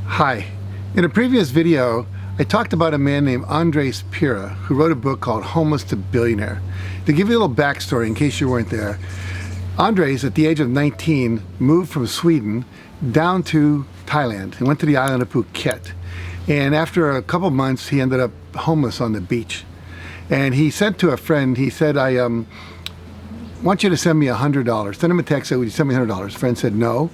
Hi. In a previous video, I talked about a man named Andres Pira who wrote a book called Homeless to Billionaire. To give you a little backstory in case you weren't there, Andres, at the age of 19, moved from Sweden down to Thailand. He went to the island of Phuket. And after a couple months, he ended up homeless on the beach. And he said to a friend, he said, I want you to send me $100. Send him a text, said, would you send me $100? Friend said, no.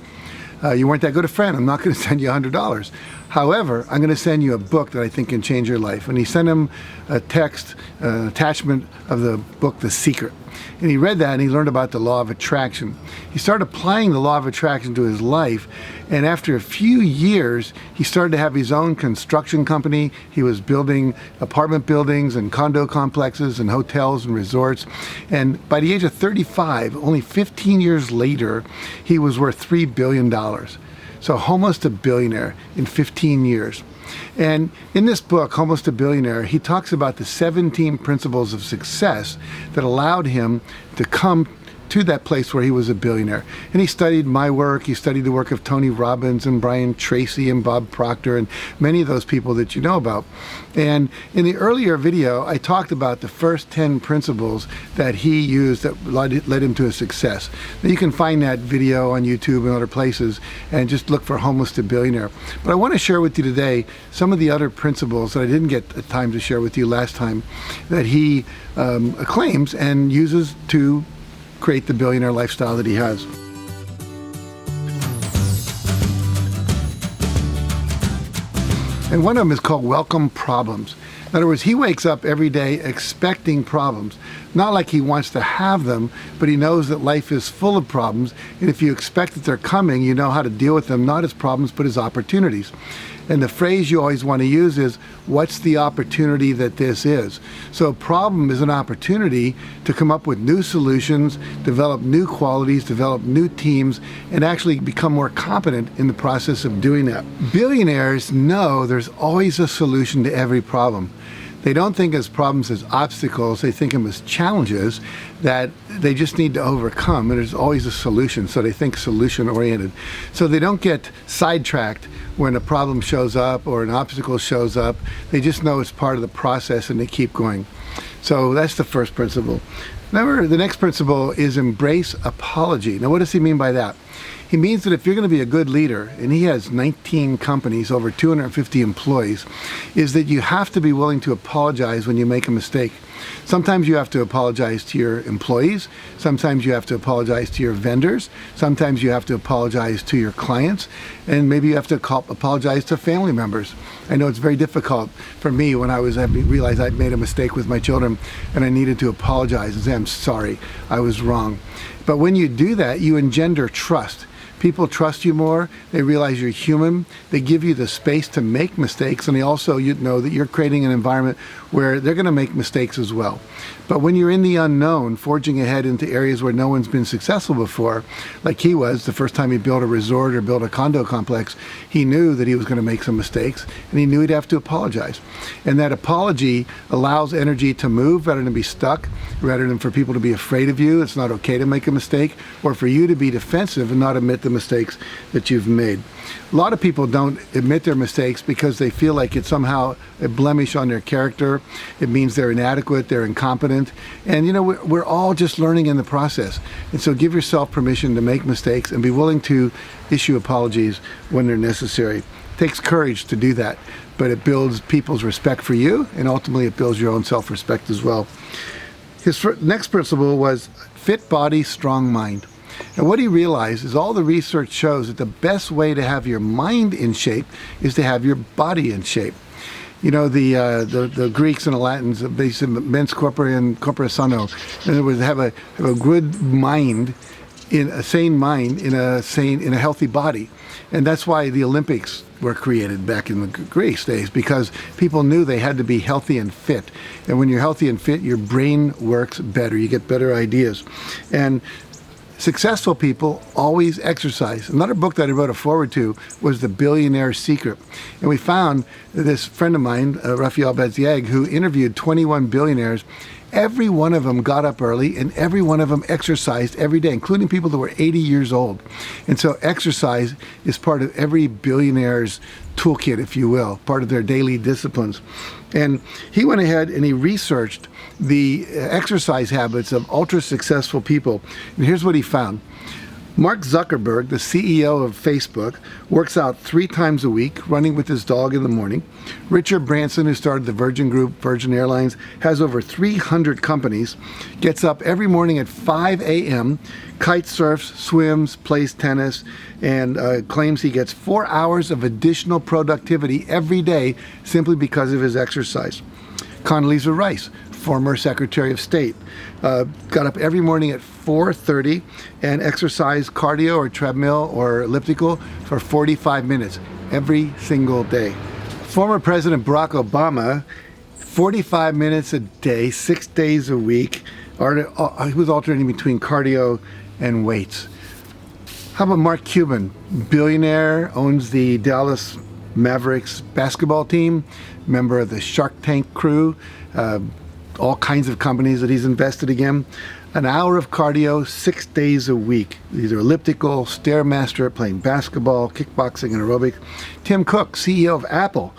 You weren't that good a friend. I'm not going to send you $100. However, I'm going to send you a book that I think can change your life. And he sent him a text, an attachment of the book, The Secret. And he read that and he learned about the law of attraction. He started applying the law of attraction to his life. And after a few years, he started to have his own construction company. He was building apartment buildings and condo complexes and hotels and resorts. And by the age of 35, only 15 years later, he was worth $3 billion. So Homeless to Billionaire in 15 years. And in this book, Homeless to Billionaire, he talks about the 17 principles of success that allowed him to come to that place where he was a billionaire. And he studied my work, he studied the work of Tony Robbins and Brian Tracy and Bob Proctor and many of those people that you know about. And in the earlier video, I talked about the first 10 principles that he used that led him to his success. Now, you can find that video on YouTube and other places and just look for Homeless to Billionaire. But I want to share with you today some of the other principles that I didn't get the time to share with you last time that he claims and uses to create the billionaire lifestyle that he has. And one of them is called welcome problems. In other words, he wakes up every day expecting problems. Not like he wants to have them, but he knows that life is full of problems. And if you expect that they're coming, you know how to deal with them, not as problems, but as opportunities. And the phrase you always want to use is, what's the opportunity that this is? So a problem is an opportunity to come up with new solutions, develop new qualities, develop new teams, and actually become more competent in the process of doing that. Billionaires know there's always a solution to every problem. They don't think as problems as obstacles, they think them as challenges that they just need to overcome, and there's always a solution, so they think solution-oriented. So they don't get sidetracked when a problem shows up or an obstacle shows up. They just know it's part of the process and they keep going. So that's the first principle. Remember, the next principle is embrace apology. Now, what does he mean by that? He means that if you're going to be a good leader, and he has 19 companies, over 250 employees, is that you have to be willing to apologize when you make a mistake. Sometimes you have to apologize to your employees. Sometimes you have to apologize to your vendors. Sometimes you have to apologize to your clients. And maybe you have to apologize to family members. I know it's very difficult for me when I realized I'd made a mistake with my children and I needed to apologize and say, I'm sorry, I was wrong. But when you do that, you engender trust. People trust you more, they realize you're human, they give you the space to make mistakes, and they also know that you're creating an environment where they're going to make mistakes as well. But when you're in the unknown, forging ahead into areas where no one's been successful before, like he was the first time he built a resort or built a condo complex, he knew that he was going to make some mistakes, and he knew he'd have to apologize. And that apology allows energy to move rather than be stuck, rather than for people to be afraid of you. It's not okay to make a mistake, or for you to be defensive and not admit the mistakes that you've made. A lot of people don't admit their mistakes because they feel like it's somehow a blemish on their character. It means they're inadequate, they're incompetent. And you know, we're all just learning in the process. And so give yourself permission to make mistakes and be willing to issue apologies when they're necessary. It takes courage to do that, but it builds people's respect for you, and ultimately it builds your own self-respect as well. His next principle was fit body, strong mind. And what he realized is all the research shows that the best way to have your mind in shape is to have your body in shape. You know, the Greeks and the Latins, they said mens corpore and corpore sano. In other words, have a good mind, a sane mind in a healthy body. And that's why the Olympics were created back in the Greece days, because people knew they had to be healthy and fit. And when you're healthy and fit, your brain works better. You get better ideas. And successful people always exercise. Another book that I wrote a foreword to was The Billionaire Secret. And we found this friend of mine, Raphael Beziag, who interviewed 21 billionaires, Every one of them got up early, and every one of them exercised every day, including people that were 80 years old. And so exercise is part of every billionaire's toolkit, if you will, part of their daily disciplines. And he went ahead and he researched the exercise habits of ultra successful people. And here's what he found. Mark Zuckerberg, the CEO of Facebook, works out 3 times a week, running with his dog in the morning. Richard Branson, who started the Virgin Group, Virgin Airlines, has over 300 companies, gets up every morning at 5 a.m., kite surfs, swims, plays tennis, and claims he gets 4 hours of additional productivity every day simply because of his exercise. Condoleezza Rice, former Secretary of State, got up every morning at 4:30 and exercised cardio or treadmill or elliptical for 45 minutes every single day. Former President Barack Obama, 45 minutes a day, 6 days a week. He was alternating between cardio and weights. How about Mark Cuban, billionaire, owns the Dallas Mavericks basketball team, member of the Shark Tank crew, all kinds of companies that he's invested in. An hour of cardio 6 days a week. These are elliptical, Stairmaster, playing basketball, kickboxing, and aerobics. Tim Cook, CEO of Apple,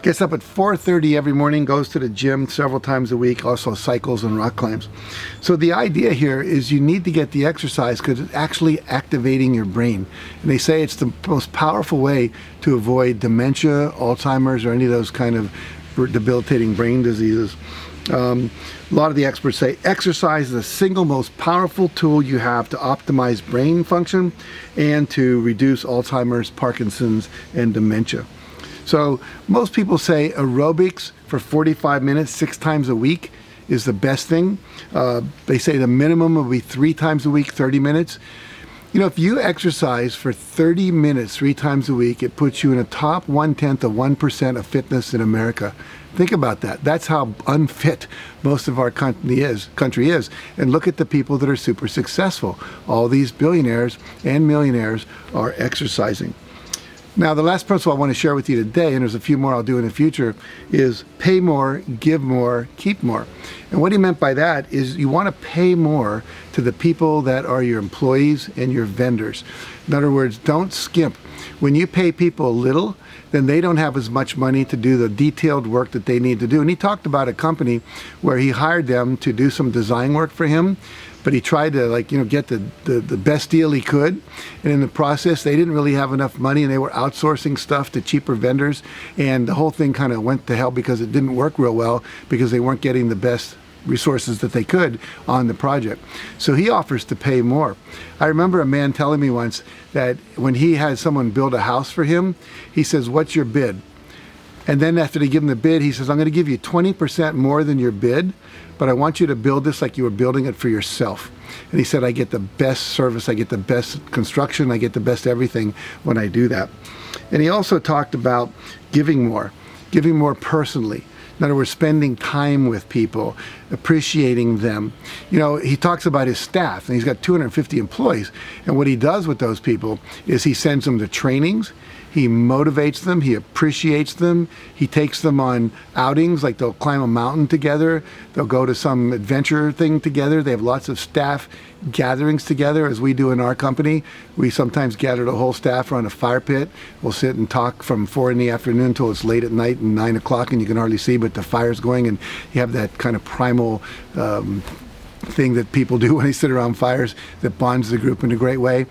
gets up at 4:30 every morning, goes to the gym several times a week, also cycles and rock climbs. So the idea here is you need to get the exercise because it's actually activating your brain. And they say it's the most powerful way to avoid dementia, Alzheimer's, or any of those kind of debilitating brain diseases. A lot of the experts say exercise is the single most powerful tool you have to optimize brain function and to reduce Alzheimer's, Parkinson's, and dementia. So most people say aerobics for 45 minutes, 6 times a week is the best thing. They say the minimum will be 3 times a week, 30 minutes. You know, if you exercise for 30 minutes 3 times a week, it puts you in a top 1/10 of 1% of fitness in America. Think about that. That's how unfit most of our country is. And look at the people that are super successful. All these billionaires and millionaires are exercising. Now, the last principle I want to share with you today, and there's a few more I'll do in the future, is pay more, give more, keep more. And what he meant by that is you want to pay more to the people that are your employees and your vendors. In other words, don't skimp. When you pay people little, then they don't have as much money to do the detailed work that they need to do. And he talked about a company where he hired them to do some design work for him, but he tried to get the best deal he could. And in the process, they didn't really have enough money and they were outsourcing stuff to cheaper vendors. And the whole thing kind of went to hell because it didn't work real well because they weren't getting the best resources that they could on the project. So he offers to pay more. I remember a man telling me once that when he had someone build a house for him, he says, "What's your bid?" And then after they give him the bid, he says, "I'm going to give you 20% more than your bid, but I want you to build this like you were building it for yourself." And he said, "I get the best service, I get the best construction, I get the best everything when I do that." And he also talked about giving more personally. In other words, spending time with people, appreciating them. You know, he talks about his staff, and he's got 250 employees. And what he does with those people is he sends them to trainings, he motivates them, he appreciates them, he takes them on outings, like they'll climb a mountain together, they'll go to some adventure thing together. They have lots of staff gatherings together, as we do in our company. We sometimes gather the whole staff around a fire pit. We'll sit and talk from 4 in the afternoon until it's late at night and 9 o'clock, and you can hardly see, but the fire's going, and you have that kind of primal thing that people do when they sit around fires that bonds the group in a great way.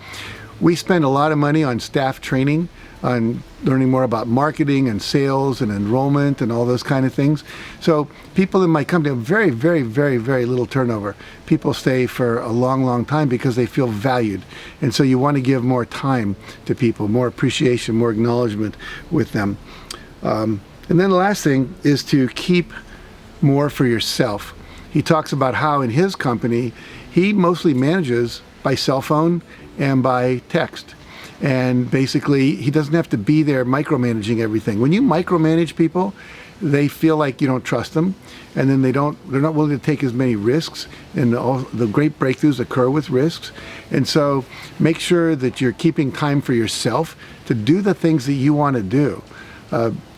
We spend a lot of money on staff training, on learning more about marketing and sales and enrollment and all those kind of things. So people in my company have very, very, very, very little turnover. People stay for a long, long time because they feel valued. And so you want to give more time to people, more appreciation, more acknowledgement with them. And then the last thing is to keep more for yourself. He talks about how in his company, he mostly manages by cell phone and by text. And basically, he doesn't have to be there micromanaging everything. When you micromanage people, they feel like you don't trust them, and then they're not willing to take as many risks, and all the great breakthroughs occur with risks. And so make sure that you're keeping time for yourself to do the things that you want to do.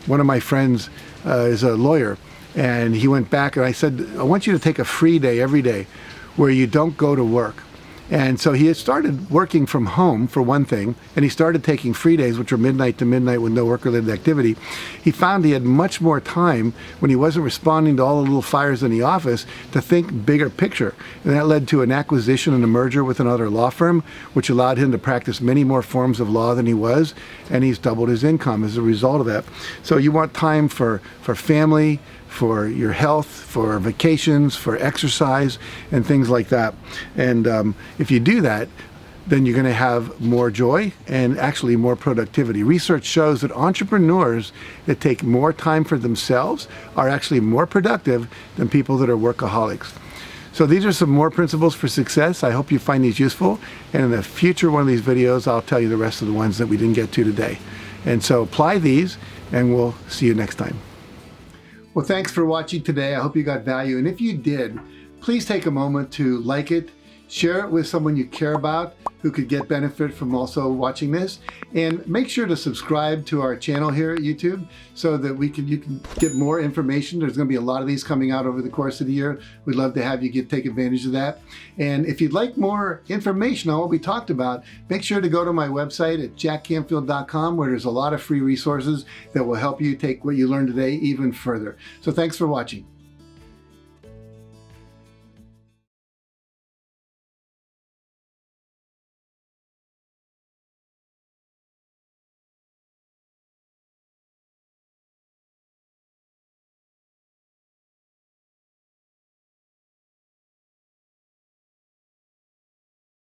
One of my friends is a lawyer, And he went back and I said, I want you to take a free day every day where you don't go to work. And so he had started working from home for one thing, and he started taking free days, which were midnight to midnight with no work-related activity. He found he had much more time when he wasn't responding to all the little fires in the office to think bigger picture. And that led to an acquisition and a merger with another law firm, which allowed him to practice many more forms of law than he was, and he's doubled his income as a result of that. So you want time for family, for your health, for vacations, for exercise, and things like that. And if you do that, then you're going to have more joy and actually more productivity. Research shows that entrepreneurs that take more time for themselves are actually more productive than people that are workaholics. So these are some more principles for success. I hope you find these useful. And in the future one of these videos, I'll tell you the rest of the ones that we didn't get to today. And so apply these, and we'll see you next time. Well, thanks for watching today. I hope you got value. And if you did, please take a moment to like it, share it with someone you care about who could get benefit from also watching this. And make sure to subscribe to our channel here at YouTube so that you can get more information. There's going to be a lot of these coming out over the course of the year. We'd love to have you take advantage of that. And if you'd like more information on what we talked about, make sure to go to my website at JackCanfield.com, where there's a lot of free resources that will help you take what you learned today even further. So thanks for watching.